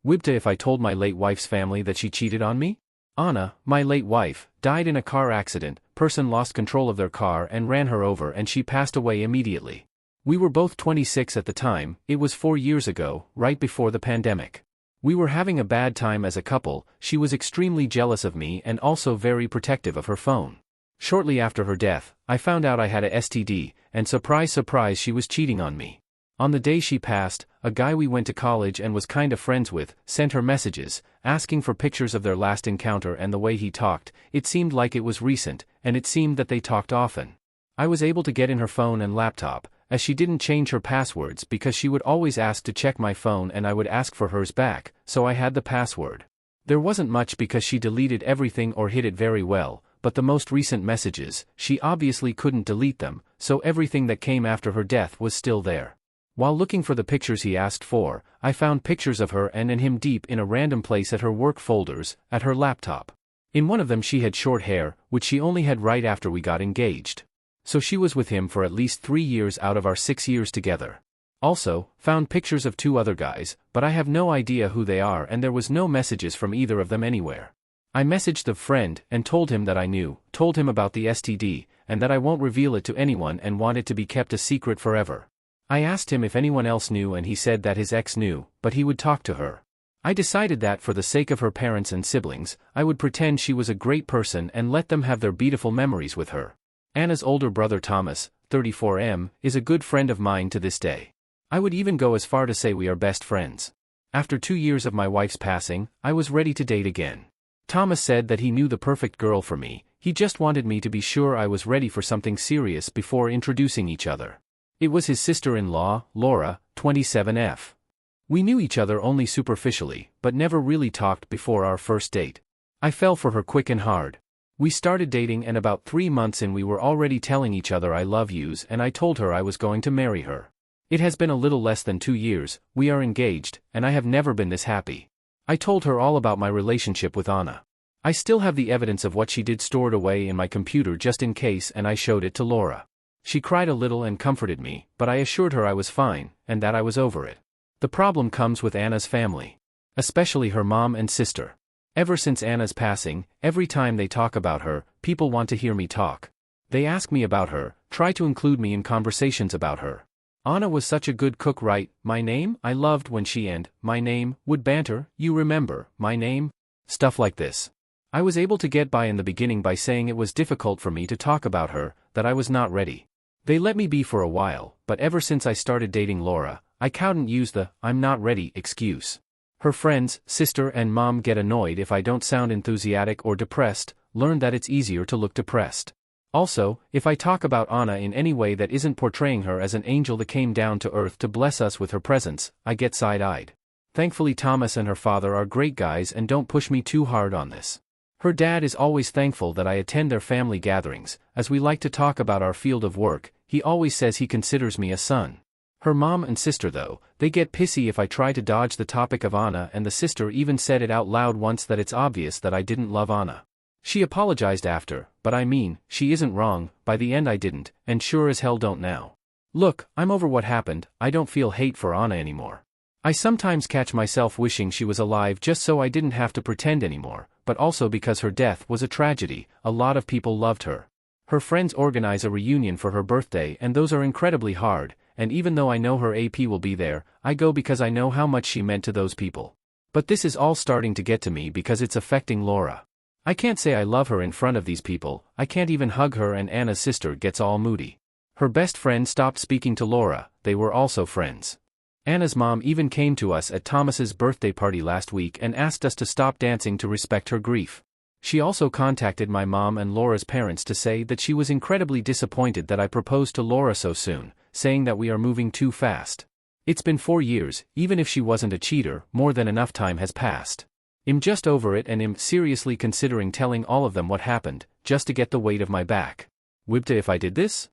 WIBTA if I told my late wife's family that she cheated on me? Anna, my late wife, died in a car accident. Person lost control of their car and ran her over and she passed away immediately. We were both 26 at the time. It was 4 years ago, right before the pandemic. We were having a bad time as a couple. She was extremely jealous of me and also very protective of her phone. Shortly after her death, I found out I had a STD, and surprise surprise she was cheating on me. On the day she passed, a guy we went to college and was kinda friends with, sent her messages, asking for pictures of their last encounter and the way he talked. It seemed like it was recent, and it seemed that they talked often. I was able to get in her phone and laptop, as she didn't change her passwords because she would always ask to check my phone and I would ask for hers back, so I had the password. There wasn't much because she deleted everything or hid it very well, but the most recent messages, she obviously couldn't delete them, so everything that came after her death was still there. While looking for the pictures he asked for, I found pictures of her and him deep in a random place at her work folders, at her laptop. In one of them she had short hair, which she only had right after we got engaged. So she was with him for at least 3 years out of our 6 years together. Also, found pictures of 2 other guys, but I have no idea who they are and there was no messages from either of them anywhere. I messaged the friend and told him that I knew, told him about the STD, and that I won't reveal it to anyone and want it to be kept a secret forever. I asked him if anyone else knew and he said that his ex knew, but he would talk to her. I decided that for the sake of her parents and siblings, I would pretend she was a great person and let them have their beautiful memories with her. Anna's older brother Thomas, 34M, is a good friend of mine to this day. I would even go as far to say we are best friends. After 2 years of my wife's passing, I was ready to date again. Thomas said that he knew the perfect girl for me. He just wanted me to be sure I was ready for something serious before introducing each other. It was his sister-in-law, Laura, 27F. We knew each other only superficially, but never really talked before our first date. I fell for her quick and hard. We started dating and about 3 months in we were already telling each other I love yous and I told her I was going to marry her. It has been a little less than 2 years, we are engaged, and I have never been this happy. I told her all about my relationship with Anna. I still have the evidence of what she did stored away in my computer just in case and I showed it to Laura. She cried a little and comforted me, but I assured her I was fine, and that I was over it. The problem comes with Anna's family. Especially her mom and sister. Ever since Anna's passing, every time they talk about her, people want to hear me talk. They ask me about her, try to include me in conversations about her. Anna was such a good cook, right? My name? I loved when she and my name would banter, you remember, my name? Stuff like this. I was able to get by in the beginning by saying it was difficult for me to talk about her, that I was not ready. They let me be for a while, but ever since I started dating Laura, I couldn't use the "I'm not ready" excuse. Her friends, sister and mom get annoyed if I don't sound enthusiastic or depressed, learn that it's easier to look depressed. Also, if I talk about Anna in any way that isn't portraying her as an angel that came down to earth to bless us with her presence, I get side-eyed. Thankfully Thomas and her father are great guys and don't push me too hard on this. Her dad is always thankful that I attend their family gatherings, as we like to talk about our field of work. He always says he considers me a son. Her mom and sister though, they get pissy if I try to dodge the topic of Anna, and the sister even said it out loud once that it's obvious that I didn't love Anna. She apologized after, but I mean, she isn't wrong, by the end I didn't, and sure as hell don't now. Look, I'm over what happened, I don't feel hate for Anna anymore. I sometimes catch myself wishing she was alive just so I didn't have to pretend anymore, but also because her death was a tragedy. A lot of people loved her. Her friends organize a reunion for her birthday and those are incredibly hard, and even though I know her AP will be there, I go because I know how much she meant to those people. But this is all starting to get to me because it's affecting Laura. I can't say I love her in front of these people, I can't even hug her, and Anna's sister gets all moody. Her best friend stopped speaking to Laura, they were also friends. Anna's mom even came to us at Thomas's birthday party last week and asked us to stop dancing to respect her grief. She also contacted my mom and Laura's parents to say that she was incredibly disappointed that I proposed to Laura so soon, saying that we are moving too fast. It's been 4 years, even if she wasn't a cheater, more than enough time has passed. I'm just over it and I'm seriously considering telling all of them what happened, just to get the weight of my back. WIBTA if I did this?